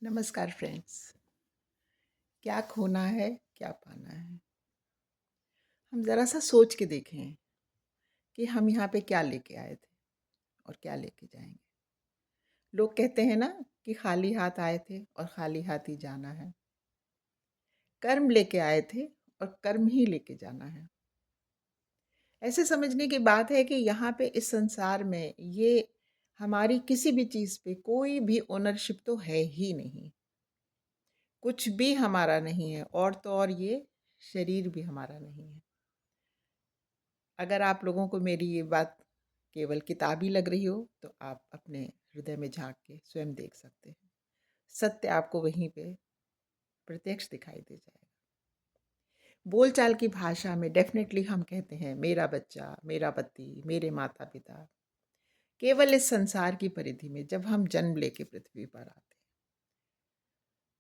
नमस्कार फ्रेंड्स। क्या खोना है, क्या पाना है? हम ज़रा-सा सोच के देखें कि हम यहाँ पे क्या लेके आए थे और क्या लेके जाएँगे। लोग कहते हैं ना कि खाली हाथ आए थे और खाली हाथ ही जाना है। कर्म लेके आए थे और कर्म ही लेके जाना है। ऐसे समझने की बात है कि यहाँ पे इस संसार में ये हमारी किसी भी चीज़ पे कोई भी ओनरशिप तो है ही नहीं। कुछ भी हमारा नहीं है और तो और ये शरीर भी हमारा नहीं है। अगर आप लोगों को मेरी ये बात केवल किताबी लग रही हो तो आप अपने हृदय में झांक के स्वयं देख सकते हैं। सत्य आपको वहीं पे प्रत्यक्ष दिखाई दे जाएगा। बोलचाल की भाषा में डेफिनेटली हम कहते हैं मेरा बच्चा, मेरा पति, मेरे माता पिता। केवल इस संसार की परिधि में जब हम जन्म लेके पृथ्वी पर आते हैं।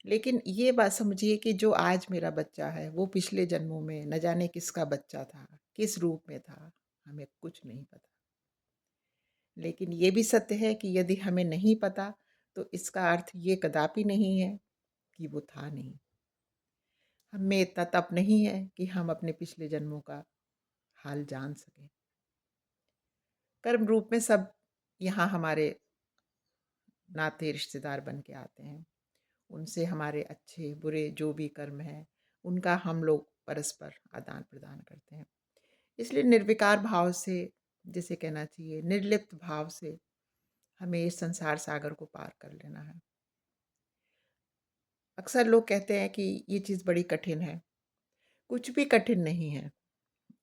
लेकिन ये बात समझिए कि जो आज मेरा बच्चा है वो पिछले जन्मों में न जाने किसका बच्चा था, किस रूप में था, हमें कुछ नहीं पता। लेकिन ये भी सत्य है कि यदि हमें नहीं पता तो इसका अर्थ ये कदापि नहीं है कि वो था नहीं। हम में इतना तप नहीं है कि हम अपने पिछले जन्मों का हाल जान सकें। कर्म रूप में सब यहाँ हमारे नाते रिश्तेदार बन के आते हैं। उनसे हमारे अच्छे बुरे जो भी कर्म हैं उनका हम लोग परस्पर आदान प्रदान करते हैं। इसलिए निर्विकार भाव से, जिसे कहना चाहिए निर्लिप्त भाव से, हमें इस संसार सागर को पार कर लेना है। अक्सर लोग कहते हैं कि ये चीज़ बड़ी कठिन है। कुछ भी कठिन नहीं है।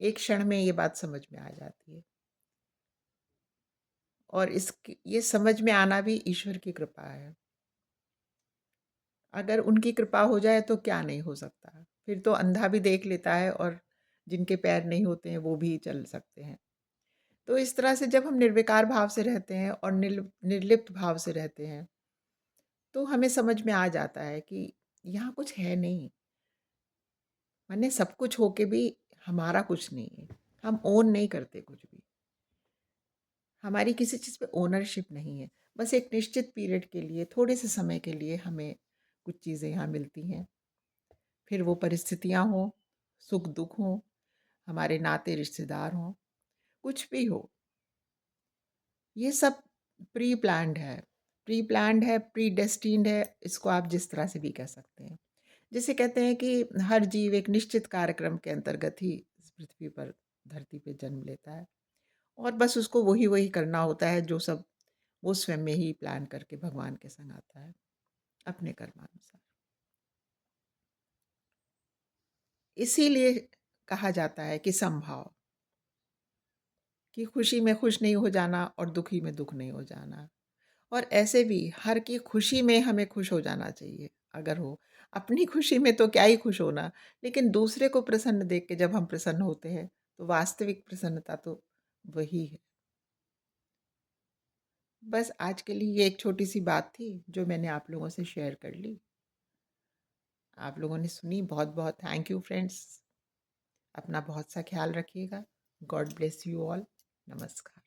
एक क्षण में ये बात समझ में आ जाती है। और ये समझ में आना भी ईश्वर की कृपा है। अगर उनकी कृपा हो जाए तो क्या नहीं हो सकता। फिर तो अंधा भी देख लेता है और जिनके पैर नहीं होते हैं वो भी चल सकते हैं। तो इस तरह से जब हम निर्विकार भाव से रहते हैं और निर्लिप्त भाव से रहते हैं तो हमें समझ में आ जाता है कि यहाँ कुछ है नहीं। माने सब कुछ होके भी हमारा कुछ नहीं है। हम ओन नहीं करते कुछ भी। हमारी किसी चीज़ पे ओनरशिप नहीं है। बस एक निश्चित पीरियड के लिए, थोड़े से समय के लिए हमें कुछ चीज़ें यहाँ मिलती हैं। फिर वो परिस्थितियाँ हों, सुख-दुःख हों, हमारे नाते रिश्तेदार हों, कुछ भी हो, ये सब प्री प्लान्ड है। प्री प्लान्ड है, प्री डेस्टिन्ड है, इसको आप जिस तरह से भी कह सकते हैं। जिसे कहते हैं कि हर जीव एक निश्चित कार्यक्रम के अंतर्गत ही इस पृथ्वी पर, धरती पे जन्म लेता है और बस उसको वही करना होता है जो सब वो स्वयं में ही प्लान करके भगवान के संग आता है, अपने कर्मानुसार। इसीलिए कहा जाता है कि समभाव, कि खुशी में खुश नहीं हो जाना और दुखी में दुःख नहीं हो जाना। और ऐसे भी हर की खुशी में हमें खुश हो जाना चाहिए, अगर हो। अपनी खुशी में तो क्या ही खुश होना, लेकिन दूसरे को प्रसन्न देख के जब हम प्रसन्न होते हैं, तो वास्तविक प्रसन्नता तो वही है। बस आज के लिए ये एक छोटी-सी बात थी, जो मैंने आप लोगों से शेयर कर ली। आप लोगों ने सुनी, बहुत-बहुत थैंक यू फ्रेंड्स। अपना बहुत सा ख्याल रखिएगा। God bless you all. नमस्कार।